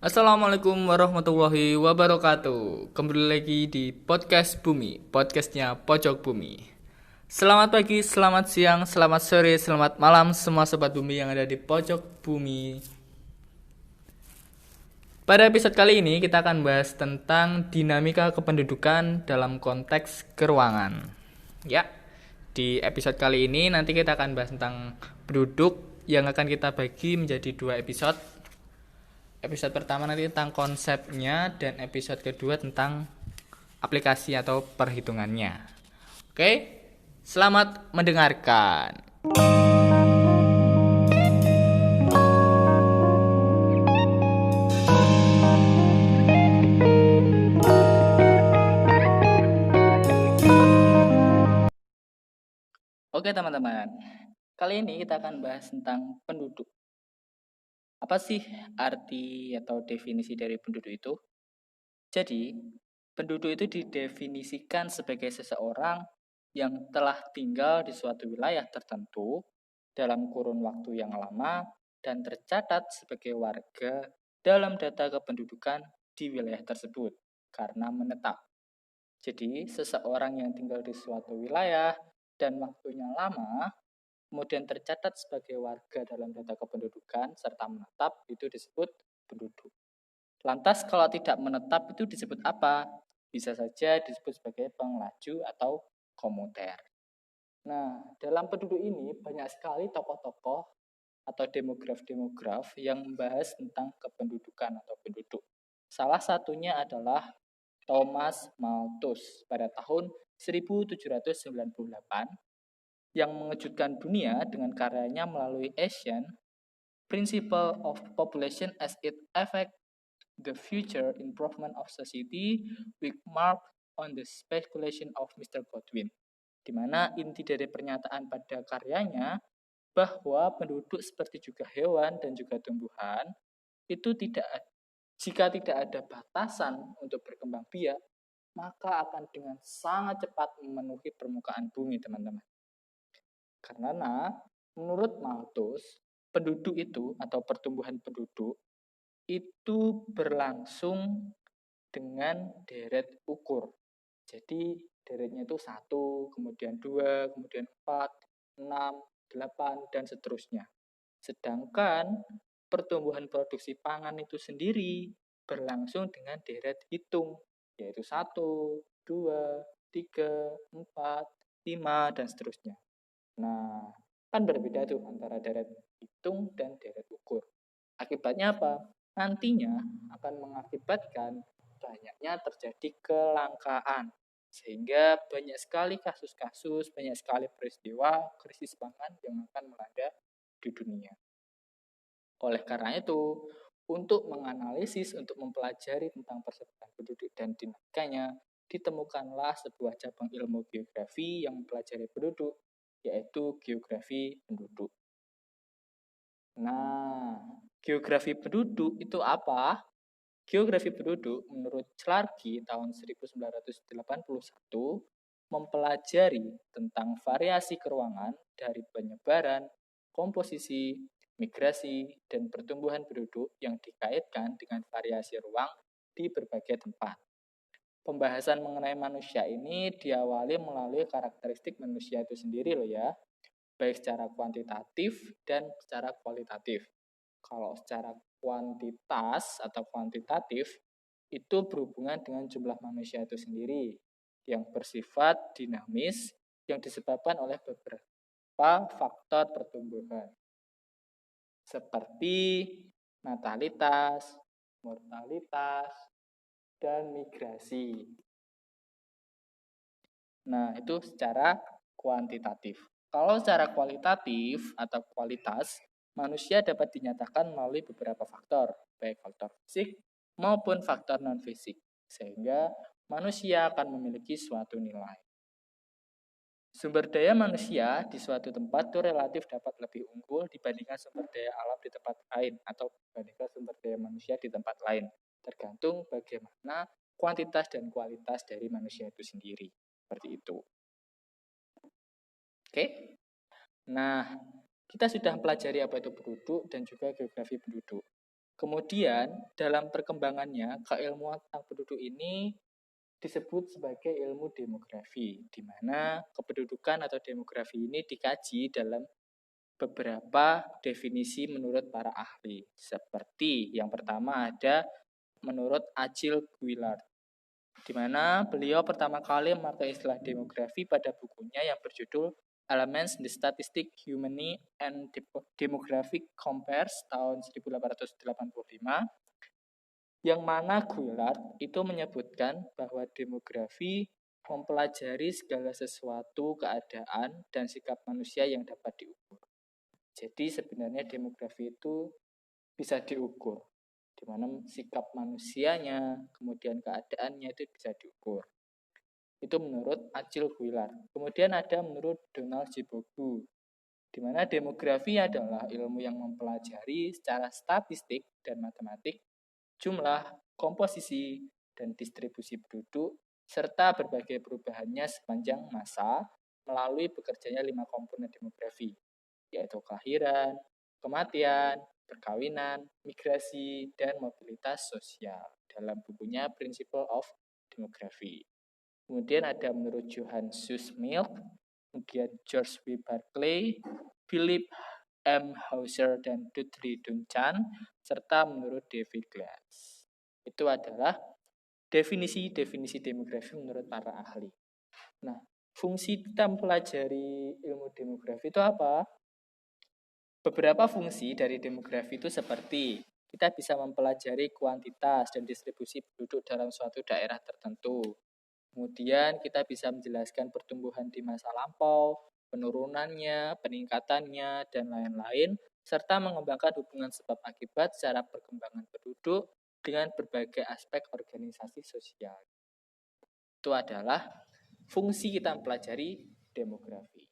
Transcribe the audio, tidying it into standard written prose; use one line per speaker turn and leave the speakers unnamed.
Assalamualaikum warahmatullahi wabarakatuh. Kembali lagi di podcast Bumi, podcastnya Pojok Bumi. Selamat pagi, selamat siang, selamat sore, selamat malam semua sobat Bumi yang ada di Pojok Bumi. Pada episode kali ini kita akan bahas tentang dinamika kependudukan dalam konteks keruangan. Ya, di episode kali ini nanti kita akan bahas tentang penduduk yang akan kita bagi menjadi dua episode. Episode pertama nanti tentang konsepnya dan episode kedua tentang aplikasi atau perhitungannya. Oke, selamat mendengarkan. Oke teman-teman, kali ini kita akan bahas tentang penduduk. Apa sih arti atau definisi dari penduduk itu? Jadi, penduduk itu didefinisikan sebagai seseorang yang telah tinggal di suatu wilayah tertentu dalam kurun waktu yang lama dan tercatat sebagai warga dalam data kependudukan di wilayah tersebut karena menetap. Jadi, seseorang yang tinggal di suatu wilayah dan waktunya lama, kemudian tercatat sebagai warga dalam data kependudukan serta menetap, itu disebut penduduk. Lantas kalau tidak menetap itu disebut apa? Bisa saja disebut sebagai pengelaju atau komuter. Nah, dalam penduduk ini banyak sekali tokoh-tokoh atau demograf-demograf yang membahas tentang kependudukan atau penduduk. Salah satunya adalah Thomas Malthus pada tahun 1798 yang mengejutkan dunia dengan karyanya melalui Asian Principle of Population as it affects the future improvement of society with mark on the speculation of Mr. Godwin, di mana inti dari pernyataan pada karyanya bahwa penduduk seperti juga hewan dan juga tumbuhan itu jika tidak ada batasan untuk berkembang biak, maka akan dengan sangat cepat memenuhi permukaan bumi, teman-teman. Karena menurut Malthus, penduduk itu atau pertumbuhan penduduk itu berlangsung dengan deret ukur. Jadi deretnya itu 1, kemudian 2, kemudian 4, 6, 8, dan seterusnya. Sedangkan pertumbuhan produksi pangan itu sendiri berlangsung dengan deret hitung, yaitu 1, 2, 3, 4, 5, dan seterusnya. Nah, kan berbeda tuh antara deret hitung dan deret ukur. Akibatnya apa? Nantinya akan mengakibatkan banyaknya terjadi kelangkaan. Sehingga banyak sekali kasus-kasus, banyak sekali peristiwa krisis pangan yang akan melanda di dunia. Oleh karena itu, untuk menganalisis, untuk mempelajari tentang persebaran penduduk dan dinamikanya, ditemukanlah sebuah cabang ilmu geografi yang mempelajari penduduk, yaitu geografi penduduk. Nah, geografi penduduk itu apa? Geografi penduduk menurut Clarke tahun 1981 mempelajari tentang variasi keruangan dari penyebaran, komposisi, migrasi, dan pertumbuhan penduduk yang dikaitkan dengan variasi ruang di berbagai tempat. Pembahasan mengenai manusia ini diawali melalui karakteristik manusia itu sendiri loh ya, baik secara kuantitatif dan secara kualitatif. Kalau secara kuantitas atau kuantitatif, itu berhubungan dengan jumlah manusia itu sendiri yang bersifat dinamis yang disebabkan oleh beberapa faktor pertumbuhan seperti natalitas, mortalitas, dan migrasi. Nah, itu secara kuantitatif. Kalau secara kualitatif atau kualitas, manusia dapat dinyatakan melalui beberapa faktor, baik faktor fisik maupun faktor non-fisik, sehingga manusia akan memiliki suatu nilai. Sumber daya manusia di suatu tempat itu relatif dapat lebih unggul dibandingkan sumber daya alam di tempat lain atau dibandingkan sumber daya manusia di tempat lain, tergantung bagaimana kuantitas dan kualitas dari manusia itu sendiri. Seperti itu. Oke? Nah, kita sudah mempelajari apa itu penduduk dan juga geografi penduduk. Kemudian dalam perkembangannya keilmuan tentang penduduk ini disebut sebagai ilmu demografi, di mana kependudukan atau demografi ini dikaji dalam beberapa definisi menurut para ahli. Seperti yang pertama ada menurut Achille Guillard, di mana beliau pertama kali memakai istilah demografi pada bukunya yang berjudul Elements in the Statistic Humani and Demographic Compares tahun 1885, yang mana Guillard itu menyebutkan bahwa demografi mempelajari segala sesuatu, keadaan, dan sikap manusia yang dapat diukur. Jadi sebenarnya demografi itu bisa diukur, di mana sikap manusianya, kemudian keadaannya itu bisa diukur. Itu menurut Achille Guillard. Kemudian ada menurut Donald J. Bogu, di mana demografi adalah ilmu yang mempelajari secara statistik dan matematik jumlah, komposisi, dan distribusi penduduk, serta berbagai perubahannya sepanjang masa melalui bekerjanya 5 komponen demografi, yaitu kelahiran, kematian, perkawinan, migrasi, dan mobilitas sosial dalam bukunya Principle of Demography. Kemudian ada menurut Johann Sussmilch, kemudian George W. Barclay, Philip M. Hauser, dan Dudley Duncan, serta menurut David Glass. Itu adalah definisi-definisi demografi menurut para ahli. Nah, fungsi kita mempelajari ilmu demografi itu apa? Beberapa fungsi dari demografi itu seperti kita bisa mempelajari kuantitas dan distribusi penduduk dalam suatu daerah tertentu. Kemudian kita bisa menjelaskan pertumbuhan di masa lampau, penurunannya, peningkatannya, dan lain-lain, serta mengembangkan hubungan sebab akibat secara perkembangan penduduk dengan berbagai aspek organisasi sosial. Itu adalah fungsi kita mempelajari demografi.